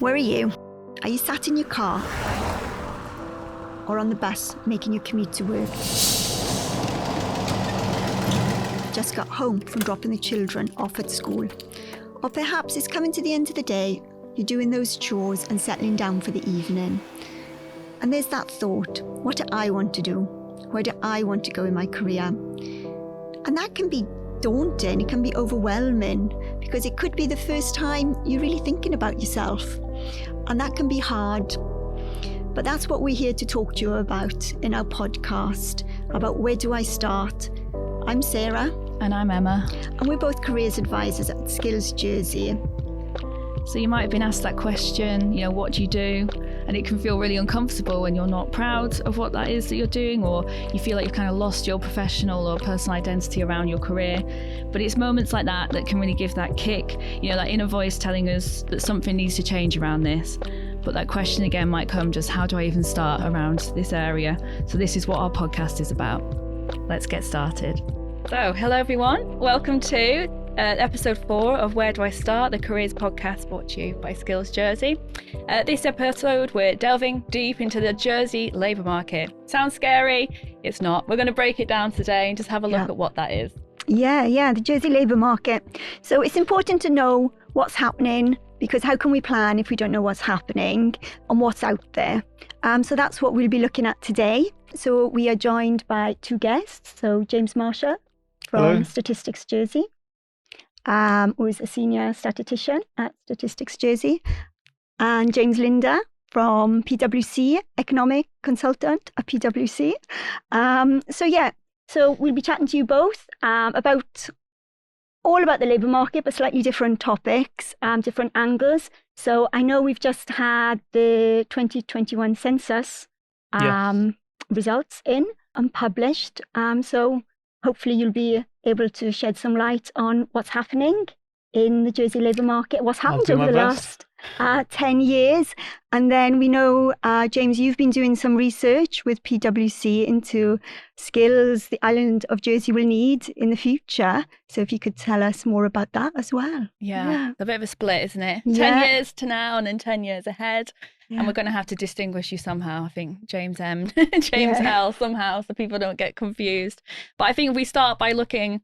Where are you? Are you sat in your car or on the bus making your commute to work? Just got home from dropping the children off at school. Or perhaps it's coming to the end of the day, you're doing those chores and settling down for the evening. And there's that thought, what do I want to do? Where do I want to go in my career? And that can be daunting, it can be overwhelming, because it could be the first time you're really thinking about yourself. And that can be hard. But that's what we're here to talk to you about in our podcast, about where do I start? I'm Sarah. And I'm Emma. And we're both careers advisors at Skills Jersey. So you might have been asked that question, what do you do? And it can feel really uncomfortable when you're not proud of what that is that you're doing, or you feel like you've kind of lost your professional or personal identity around your career. But it's moments like that that can really give that kick, that inner voice telling us that something needs to change around this. But that question again might come, just how do I even start around this area? So this is what our podcast is about. Let's get started. So hello everyone, welcome to episode 4 of Where Do I Start, the careers podcast brought to you by Skills Jersey. This episode we're delving deep into the Jersey labour market. Sounds scary? It's not. We're going to break it down today and just have a look at what that is. Yeah, the Jersey labour market. So it's important to know what's happening, because how can we plan if we don't know what's happening and what's out there? So that's what we'll be looking at today. So we are joined by 2 guests. So James Marshall from Hello. Statistics Jersey, who is a senior statistician at Statistics Jersey, and James Linder from PwC, economic consultant at PwC. So we'll be chatting to you both about all about the labour market, but slightly different topics, different angles. So I know we've just had the 2021 census results in and published. So hopefully you'll be able to shed some light on what's happening in the Jersey labour market, what's happened over the last 10 years. And then we know, James, you've been doing some research with PwC into skills the island of Jersey will need in the future. So if you could tell us more about that as well. Yeah. A bit of a split, isn't it? Yeah. 10 years to now and then 10 years ahead. Yeah. And we're going to have to distinguish you somehow. I think James M, James L somehow, so people don't get confused. But I think if we start by looking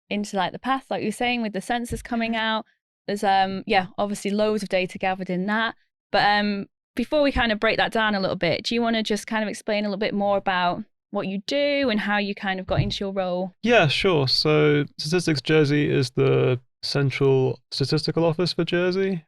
into the past, like you were saying, with the census coming out, there's obviously loads of data gathered in that. But before we kind of break that down a little bit, do you want to just kind of explain a little bit more about what you do and how you kind of got into your role? Yeah, sure. So Statistics Jersey is the central statistical office for Jersey.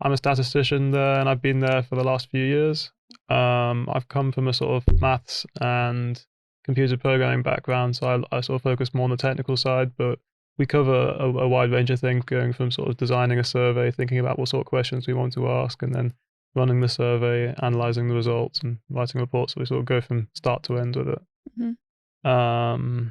I'm a statistician there, and I've been there for the last few years. I've come from a sort of maths and computer programming background, so I sort of focus more on the technical side, but we cover a wide range of things, going from sort of designing a survey, thinking about what sort of questions we want to ask, and then running the survey, analysing the results, and writing reports. So we sort of go from start to end with it. Mm-hmm.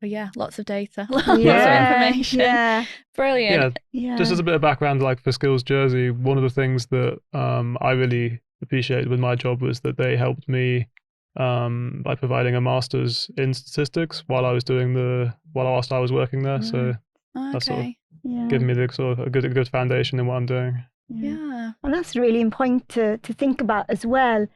But yeah, lots of data, lots of information. Yeah. Brilliant. Yeah. Just as a bit of background, for Skills Jersey, one of the things that I really appreciated with my job was that they helped me by providing a master's in statistics while I was whilst I was working there. So that's sort of given me the sort of a good foundation in what I'm doing. Yeah. Well, that's really important to think about as well,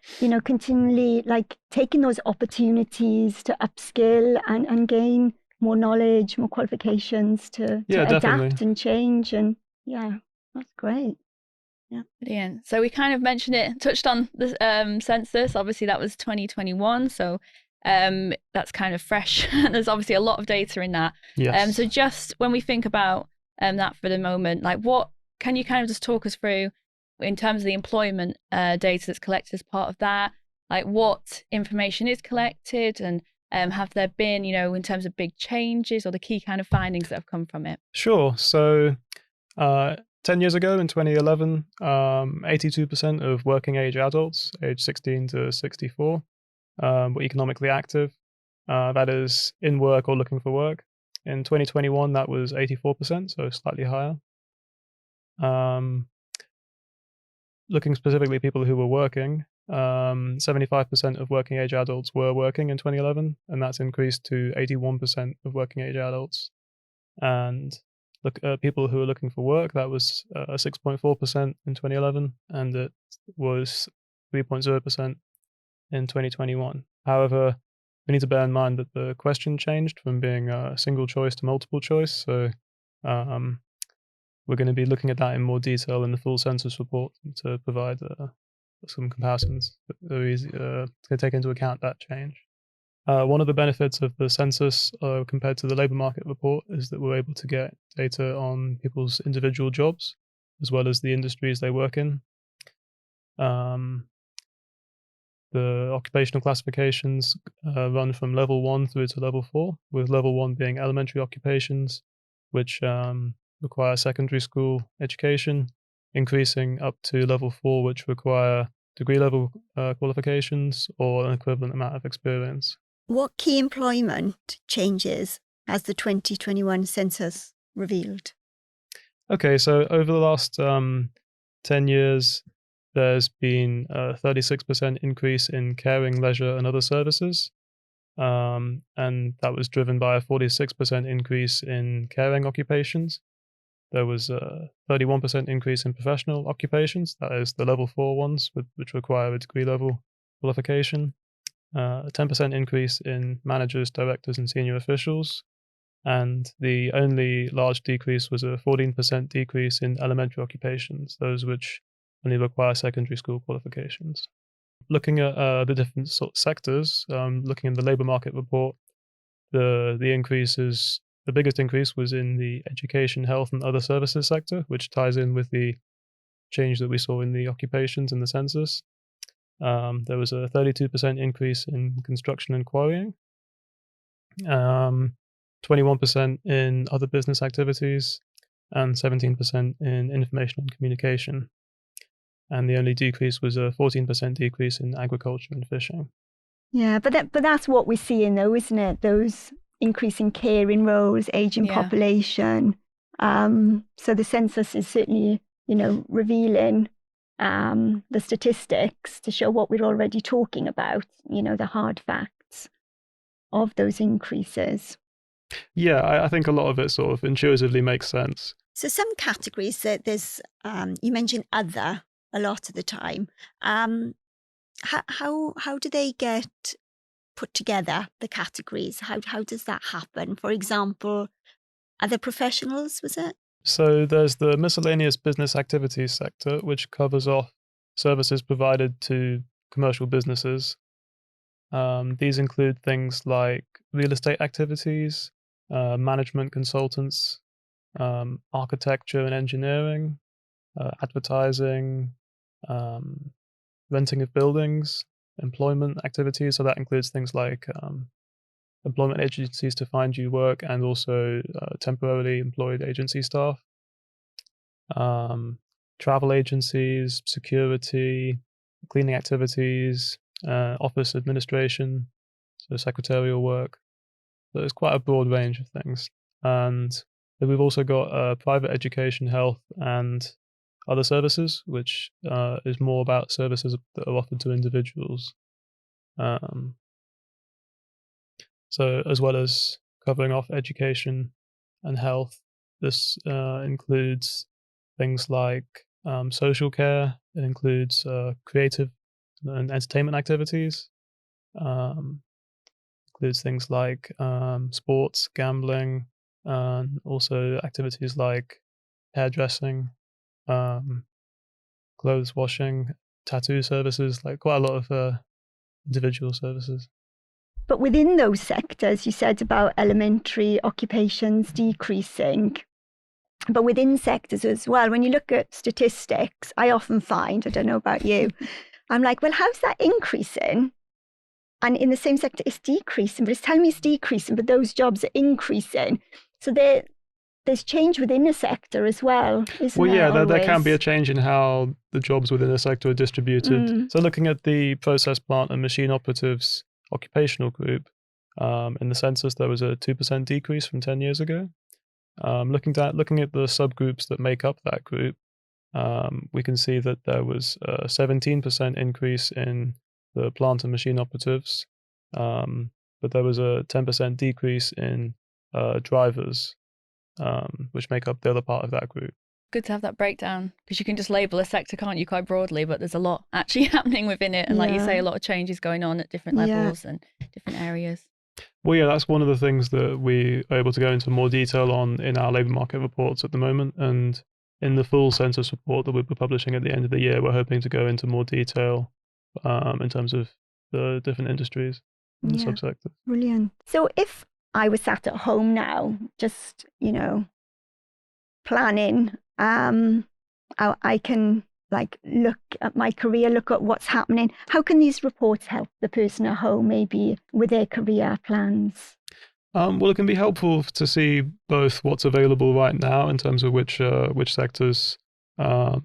continually taking those opportunities to upskill and gain more knowledge, more qualifications to adapt and change. And that's great. Yeah. Brilliant. So we kind of touched on the census. Obviously that was 2021. So that's kind of fresh. There's obviously a lot of data in that. Yes. So just when we think about that for the moment, what can you kind of just talk us through in terms of the employment data that's collected as part of that? What information is collected, and have there been, in terms of big changes or the key kind of findings that have come from it? Sure. So 10 years ago in 2011, 82% of working age adults aged 16 to 64 were economically active. That is in work or looking for work. In 2021, that was 84%, so slightly higher. Looking specifically at people who were working, 75% of working age adults were working in 2011, and that's increased to 81% of working age adults. And people who are looking for work, that was 6.4% in 2011, and it was 3.0% in 2021. However, we need to bear in mind that the question changed from being a single choice to multiple choice. So we're going to be looking at that in more detail in the full census report to provide some comparisons that are easy to take into account that change. One of the benefits of the census compared to the labour market report is that we're able to get data on people's individual jobs as well as the industries they work in. The occupational classifications run from level 1 through to level 4, with level 1 being elementary occupations, which require secondary school education, increasing up to level 4, which require degree level qualifications or an equivalent amount of experience. What key employment changes has the 2021 census revealed? Okay, so over the last 10 years, there's been a 36% increase in caring, leisure, and other services. And that was driven by a 46% increase in caring occupations. There was a 31% increase in professional occupations, that is the level 4 ones, which require a degree level qualification. A 10% increase in managers, directors, and senior officials. And the only large decrease was a 14% decrease in elementary occupations, those which only require secondary school qualifications. Looking at the different sort of sectors, looking in the labour market report, the biggest increase was in the education, health, and other services sector, which ties in with the change that we saw in the occupations in the census. There was a 32% increase in construction and quarrying, 21% in other business activities, and 17% in information and communication. And the only decrease was a 14% decrease in agriculture and fishing. Yeah, but that's what we're seeing though, isn't it? Those increasing caring roles, aging population. So the census is certainly, revealing the statistics to show what we're already talking about, the hard facts of those increases. Yeah, I think a lot of it sort of intuitively makes sense. So some categories that there's, you mentioned other a lot of the time. How do they get put together, the categories? How does that happen? For example, other professionals, was it? So there's the miscellaneous business activities sector, which covers off services provided to commercial businesses. These include things like real estate activities, management consultants, architecture and engineering, advertising, renting of buildings, employment activities. So that includes things like employment agencies to find you work and also temporarily employed agency staff, travel agencies, security, cleaning activities, office administration, so secretarial work. So it's quite a broad range of things. And then we've also got private education, health, and other services, which is more about services that are offered to individuals. So as well as covering off education and health, this includes things like social care. It includes creative and entertainment activities. Includes things like sports, gambling, and also activities like hairdressing, clothes washing, tattoo services, like quite a lot of individual services. But within those sectors, you said about elementary occupations decreasing. But within sectors as well, when you look at statistics, I often find, I don't know about you, I'm like, well, how's that increasing? And in the same sector, it's decreasing, but it's telling me it's decreasing, but those jobs are increasing. So there's change within a sector as well, isn't well, there? Yeah, there can be a change in how the jobs within a sector are distributed. So looking at the process plant and machine operatives occupational group, in the census, there was a 2% decrease from 10 years ago. Looking at the subgroups that make up that group, we can see that there was a 17% increase in the plant and machine operatives, but there was a 10% decrease in drivers. which make up the other part of that group. Good to have that breakdown, because you can just label a sector, can't you, quite broadly, but there's a lot actually happening within it. And like you say, a lot of changes going on at different levels and different areas. Well, yeah, that's one of the things that we are able to go into more detail on in our labour market reports at the moment. And in the full census report that we'll be publishing at the end of the year, we're hoping to go into more detail in terms of the different industries and the subsectors. Brilliant. So if I was sat at home now, just, planning, I can like look at my career, look at what's happening. How can these reports help the person at home maybe with their career plans? Well, it can be helpful to see both what's available right now in terms of which sectors are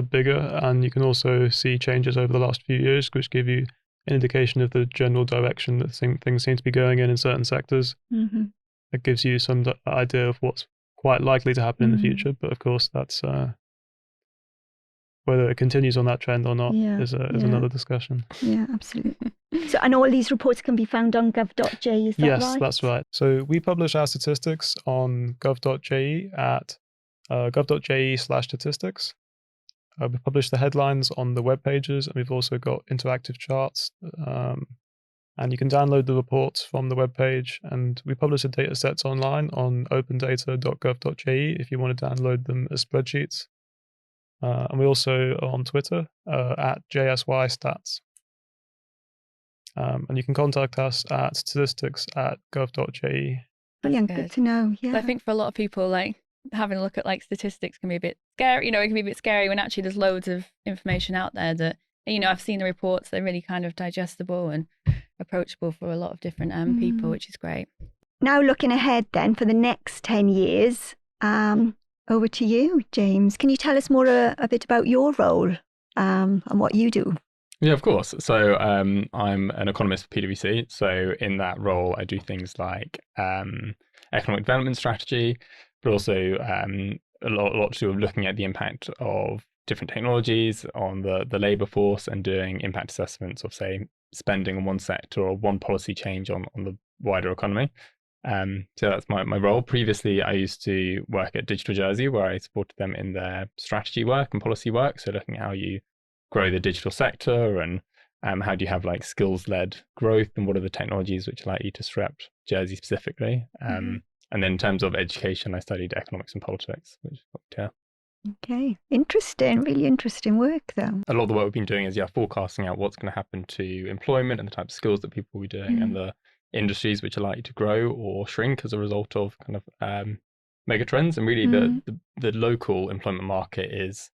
bigger, and you can also see changes over the last few years, which give you an indication of the general direction that things seem to be going in certain sectors. Mm-hmm. It gives you some idea of what's quite likely to happen in the future, but of course that's whether it continues on that trend or not is another discussion. Yeah, absolutely. So, and all these reports can be found on gov.je, is that right? Yes, that's right. So we publish our statistics on gov.je at gov.je/statistics. We publish the headlines on the web pages, and we've also got interactive charts. And you can download the reports from the web page, and we publish the data sets online on opendata.gov.je if you want to download them as spreadsheets. And we also are on Twitter at JSYStats. And you can contact us at statistics@gov.je. Brilliant, good to know. Yeah. So I think for a lot of people, like having a look at like statistics can be a bit scary. It can be a bit scary when actually there's loads of information out there that, I've seen the reports, they're really kind of digestible and approachable for a lot of different people, which is great. Now looking ahead then for the next 10 years, over to you, James. Can you tell us more a bit about your role and what you do? Yeah, of course. So I'm an economist for PwC. So in that role, I do things like economic development strategy, but also a lot to do with looking at the impact of different technologies on the labour force and doing impact assessments of, say, spending on one sector or one policy change on the wider economy. So that's my role. Previously, I used to work at Digital Jersey, where I supported them in their strategy work and policy work. So looking at how you grow the digital sector and how do you have like skills-led growth, and what are the technologies which are likely to disrupt Jersey specifically. And then in terms of education, I studied economics and politics, which Okay, interesting, really interesting work though. A lot of the work we've been doing is forecasting out what's going to happen to employment and the type of skills that people will be doing and the industries which are likely to grow or shrink as a result of kind of mega trends. And really the local employment market is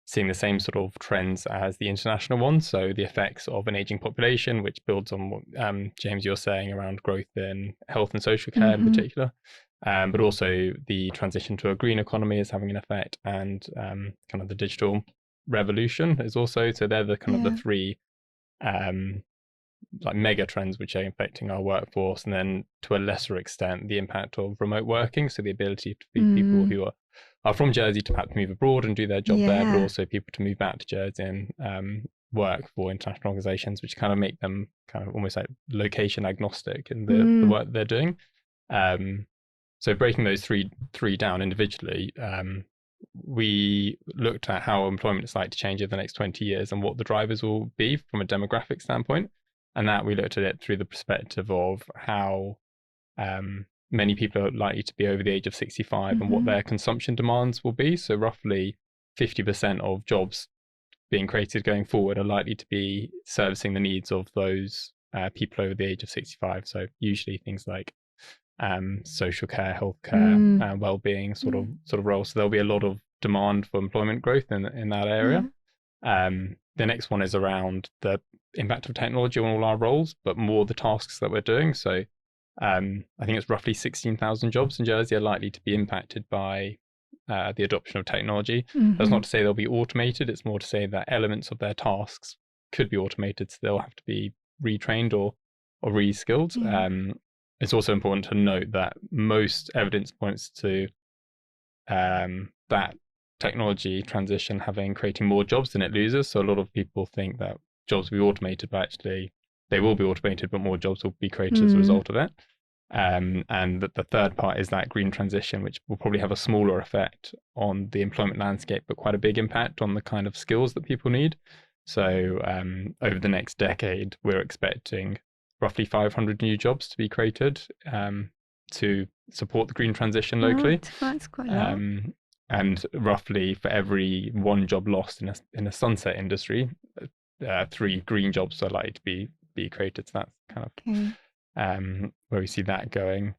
seeing the same sort of trends as the international one. So the effects of an aging population, which builds on what James, you're saying around growth in health and social care in particular. But also the transition to a green economy is having an effect, and kind of the digital revolution is also. So they're the kind of the three like mega trends which are affecting our workforce, and then to a lesser extent the impact of remote working. So the ability for people who are from Jersey to perhaps move abroad and do their job there, but also people to move back to Jersey and work for international organizations, which kind of make them kind of almost like location agnostic in the work they're doing. So breaking those three down individually, we looked at how employment is likely to change over the next 20 years and what the drivers will be from a demographic standpoint. And that we looked at it through the perspective of how many people are likely to be over the age of 65 and what their consumption demands will be. So roughly 50% of jobs being created going forward are likely to be servicing the needs of those people over the age of 65. So usually things like social care, healthcare, well-being sort of roles. So there'll be a lot of demand for employment growth in that area. The next one is around the impact of technology on all our roles, but more the tasks that we're doing. So I think it's roughly 16,000 jobs in Jersey are likely to be impacted by the adoption of technology. That's not to say they'll be automated. It's more to say that elements of their tasks could be automated, so they'll have to be retrained or re-skilled. It's also important to note that most evidence points to that technology transition creating more jobs than it loses. So a lot of people think that jobs will be automated, but actually they will be automated, but more jobs will be created as a result of it. And the third part is that green transition, which will probably have a smaller effect on the employment landscape, but quite a big impact on the kind of skills that people need. So over the next decade, we're expecting roughly 500 new jobs to be created to support the green transition locally. That's quite a lot. And roughly for every one job lost in a sunset industry, 3 green jobs are likely to be created. So that's kind of where we see that going.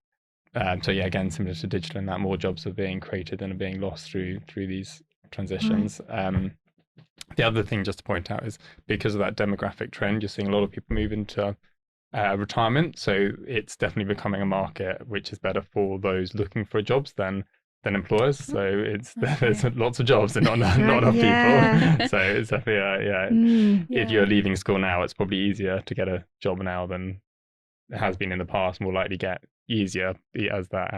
So yeah, again, similar to digital in that more jobs are being created than are being lost through these transitions. Right. The other thing just to point out is because of that demographic trend, you're seeing a lot of people move into retirement. So it's definitely becoming a market which is better for those looking for jobs than employers. So it's there's lots of jobs and not enough people. So it's definitely if you're leaving school now, it's probably easier to get a job now than it has been in the past. More likely get easier as that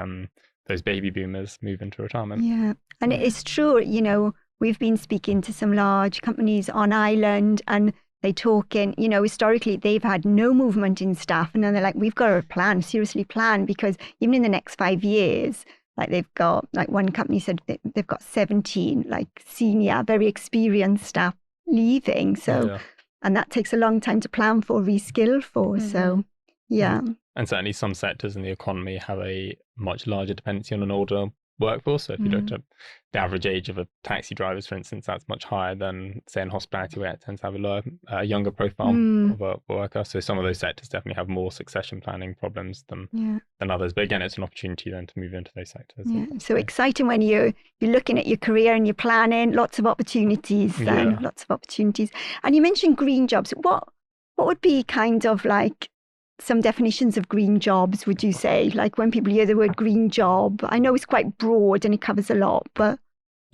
those baby boomers move into retirement. Yeah, and it's true. You know, we've been speaking to some large companies on Ireland, and they talking. You know, historically they've had no movement in staff, and then they're like, we've got to plan, seriously plan, because even in the next 5 years. Like they've got, like one company said they've got 17 like senior, very experienced staff leaving. So, and that takes a long time to plan for, reskill for. So, yeah. And certainly some sectors in the economy have a much larger dependency on an older workforce. So if you looked at the average age of a taxi drivers, for instance, that's much higher than, say, in hospitality, where it tends to have a lower, younger profile of a worker. So some of those sectors definitely have more succession planning problems than others. But again, it's an opportunity then to move into those sectors. Yeah. So exciting when you're looking at your career and you're planning, lots of opportunities then, lots of opportunities. And you mentioned green jobs. What would be kind of like some definitions of green jobs, would you say? Like when people hear the word green job, I know it's quite broad and it covers a lot, but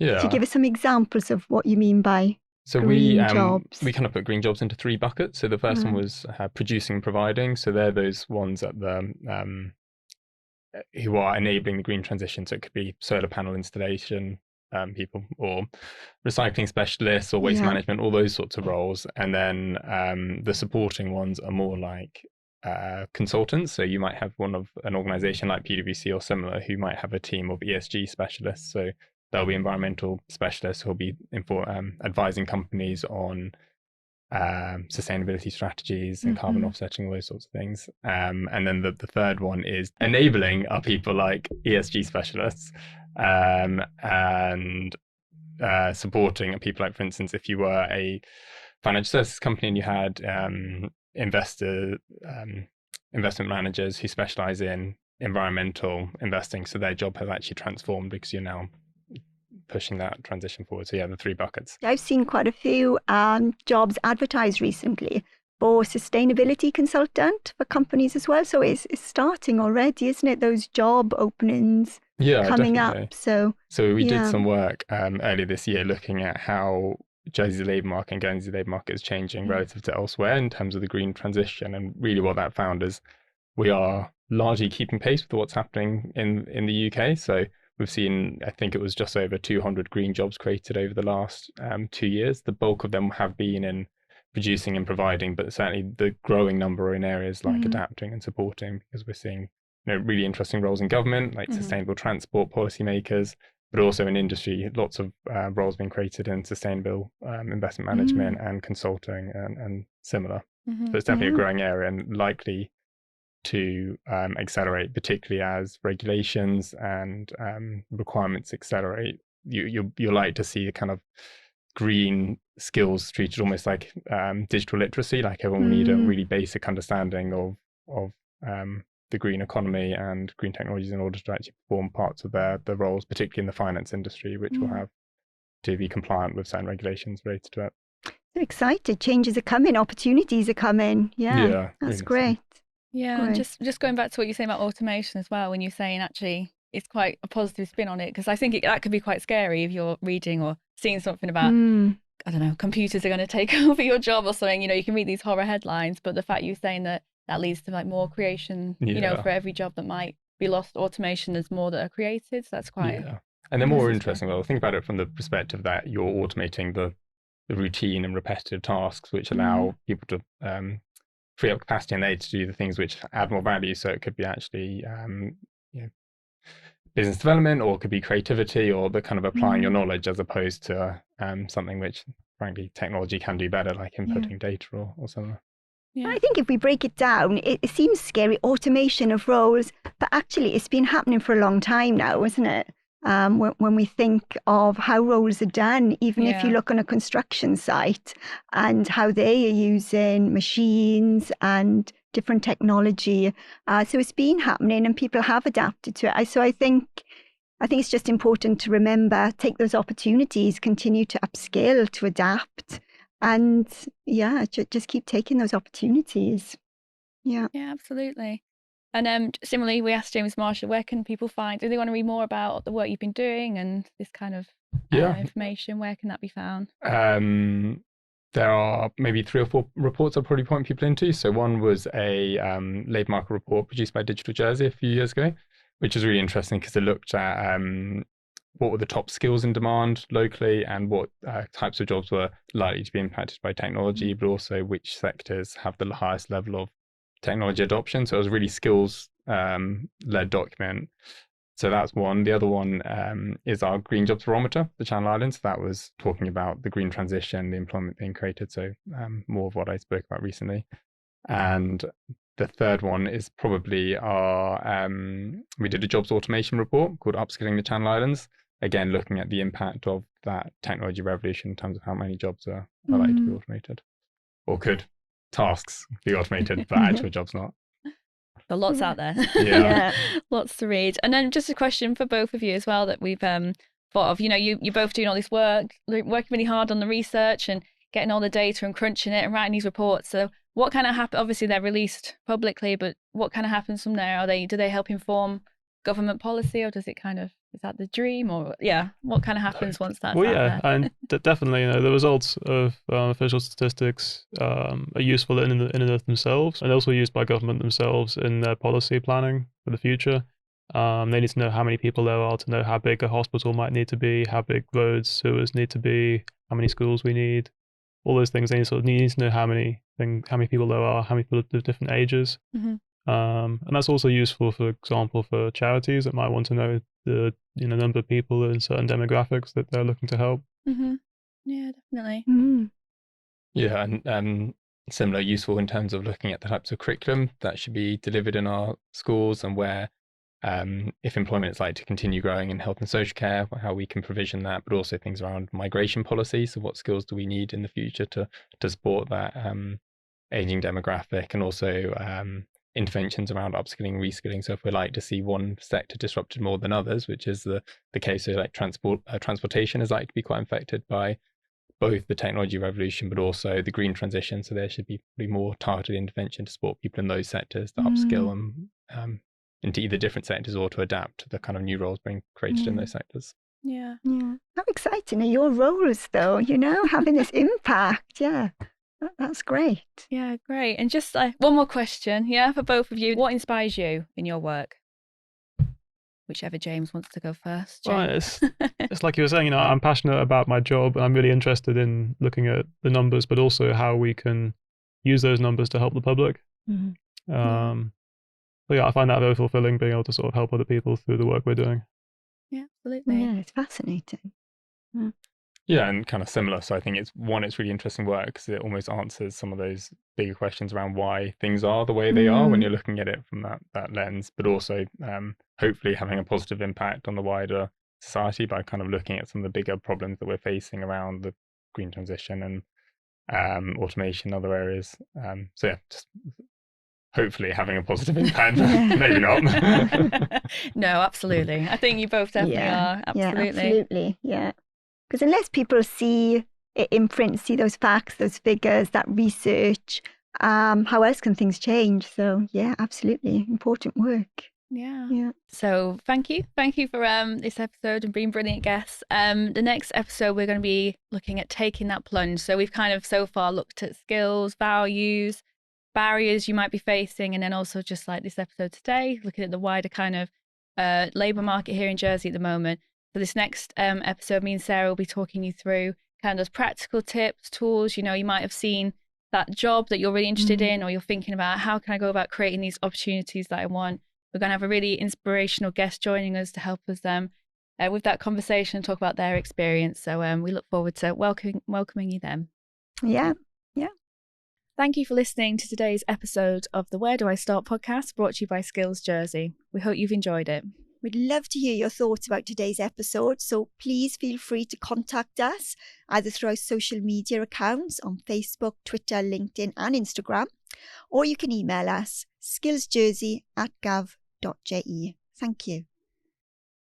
could you give us some examples of what you mean by green jobs? We kind of put green jobs into 3 buckets. So the first one was producing and providing. So they're those ones at the who are enabling the green transition. So it could be solar panel installation people, or recycling specialists, or waste management, all those sorts of roles. And then the supporting ones are more like consultants. So you might have an organization like PwC or similar who might have a team of ESG specialists. So there'll be environmental specialists who'll be advising companies on sustainability strategies and carbon offsetting, all those sorts of things. And then the third one is enabling are people like ESG specialists and supporting are people like, for instance, if you were a financial services company and you had investment managers who specialize in environmental investing, so their job has actually transformed because you're now pushing that transition forward. So the 3 buckets. I've seen quite a few jobs advertised recently for sustainability consultant for companies as well. So it's starting already, isn't it? Those job openings coming definitely. Up. So we did some work earlier this year looking at how Jersey's labour market and Guernsey's labour market is changing relative to elsewhere in terms of the green transition. And really what that found is we are largely keeping pace with what's happening in the UK. So we've seen, I think it was just over 200 green jobs created over the last 2 years. The bulk of them have been in producing and providing, but certainly the growing number are in areas like adapting and supporting, because we're seeing really interesting roles in government, like sustainable transport policymakers, but also in industry, lots of roles being created in sustainable investment management and consulting and similar. So it's definitely a growing area and likely to accelerate, particularly as regulations and requirements accelerate. You're likely to see a kind of green skills treated almost like digital literacy, like everyone will need a really basic understanding of the green economy and green technologies in order to actually perform parts of their roles, particularly in the finance industry, which will have to be compliant with certain regulations related to it. So excited. Changes are coming, opportunities are coming. Yeah, that's great. Yeah, and just going back to what you're saying about automation as well, when you're saying actually it's quite a positive spin on it, because I think that could be quite scary if you're reading or seeing something about, I don't know, computers are going to take over your job or something. You can read these horror headlines, but the fact you're saying that leads to like more creation, for every job that might be lost, automation, there's more that are created. So that's quite... Yeah. And they're more interesting. Well, think about it from the perspective that you're automating the routine and repetitive tasks, which allow people to free up capacity in there to do the things which add more value. So it could be actually business development, or it could be creativity, or the kind of applying your knowledge, as opposed to something which, frankly, technology can do better, like inputting data or something. Yeah. I think if we break it down, it seems scary, automation of roles, but actually it's been happening for a long time now, isn't it? When we think of how roles are done, even if you look on a construction site and how they are using machines and different technology. So it's been happening and people have adapted to it. So I think it's just important to remember, take those opportunities, continue to upskill, to adapt. And just keep taking those opportunities. Yeah, absolutely. And similarly, we asked James Marshall, where can people find, do they want to read more about the work you've been doing and this kind of information? Where can that be found? There are maybe 3 or 4 reports I'll probably point people into. So one was a labour market report produced by Digital Jersey a few years ago, which was really interesting because it looked at what were the top skills in demand locally, and what types of jobs were likely to be impacted by technology, but also which sectors have the highest level of technology adoption. So it was a really skills-led document. So that's one. The other one is our Green Jobs Barometer, the Channel Islands. That was talking about the green transition, the employment being created. So more of what I spoke about recently. And the third one is probably our, we did a jobs automation report called Upskilling the Channel Islands. Again, looking at the impact of that technology revolution in terms of how many jobs are likely to be automated, or could tasks be automated, but actual jobs not. So lots out there. Yeah. Lots to read. And then just a question for both of you as well that we've thought of. You know, you're both doing all this work, working really hard on the research and getting all the data and crunching it and writing these reports. So what kind of happens? Obviously, they're released publicly, but what kind of happens from there? Do they help inform government policy, or does it kind of, is that the dream, or what kind of happens once that's out there? And definitely, the results of official statistics are useful in and of themselves, and also used by government themselves in their policy planning for the future. They need to know how many people there are to know how big a hospital might need to be, how big roads, sewers need to be, how many schools we need, all those things. They need to know how many people there are, how many people of different ages. And that's also useful, for example, for charities that might want to know the number of people in certain demographics that they're looking to help. Yeah, definitely. Yeah, and similar, useful in terms of looking at the types of curriculum that should be delivered in our schools, and where, if employment is likely to continue growing in health and social care, how we can provision that, but also things around migration policy. So what skills do we need in the future to support that aging demographic, and also interventions around upskilling, reskilling. So if we're likely to see one sector disrupted more than others, which is the case, so like transportation is likely to be quite affected by both the technology revolution, but also the green transition. So there should be more targeted intervention to support people in those sectors to upskill and into either different sectors, or to adapt to the kind of new roles being created in those sectors. Yeah. How exciting are your roles, though, having this impact? Yeah. That's great. Yeah, great. And just one more question, for both of you. What inspires you in your work? Whichever James wants to go first. Well, it's like you were saying, I'm passionate about my job, and I'm really interested in looking at the numbers, but also how we can use those numbers to help the public. So I find that very fulfilling, being able to sort of help other people through the work we're doing. Yeah, absolutely. Yeah, it's fascinating. Yeah, and kind of similar. So I think it's really interesting work because it almost answers some of those bigger questions around why things are the way they are when you're looking at it from that lens, but also hopefully having a positive impact on the wider society by kind of looking at some of the bigger problems that we're facing around the green transition and automation, other areas. So just hopefully having a positive impact. Maybe not. No, absolutely. I think you both definitely are. Absolutely. Yeah, absolutely. Yeah. Because unless people see it in print, see those facts, those figures, that research, how else can things change? So yeah, absolutely important work. Yeah. So thank you for this episode and being brilliant guests. The next episode we're going to be looking at taking that plunge. So we've kind of so far looked at skills, values, barriers you might be facing, and then also just like this episode today, looking at the wider kind of labour market here in Jersey at the moment. For this next episode, me and Sarah will be talking you through kind of those practical tips, tools. You might have seen that job that you're really interested in, or you're thinking about how can I go about creating these opportunities that I want, we're going to have a really inspirational guest joining us to help us with that conversation and talk about their experience. So we look forward to welcoming you then. Yeah. Thank you for listening to today's episode of the Where Do I Start podcast, brought to you by Skills Jersey. We hope you've enjoyed it. We'd love to hear your thoughts about today's episode, so please feel free to contact us either through our social media accounts on Facebook, Twitter, LinkedIn and Instagram, or you can email us skillsjersey@gov.je. Thank you.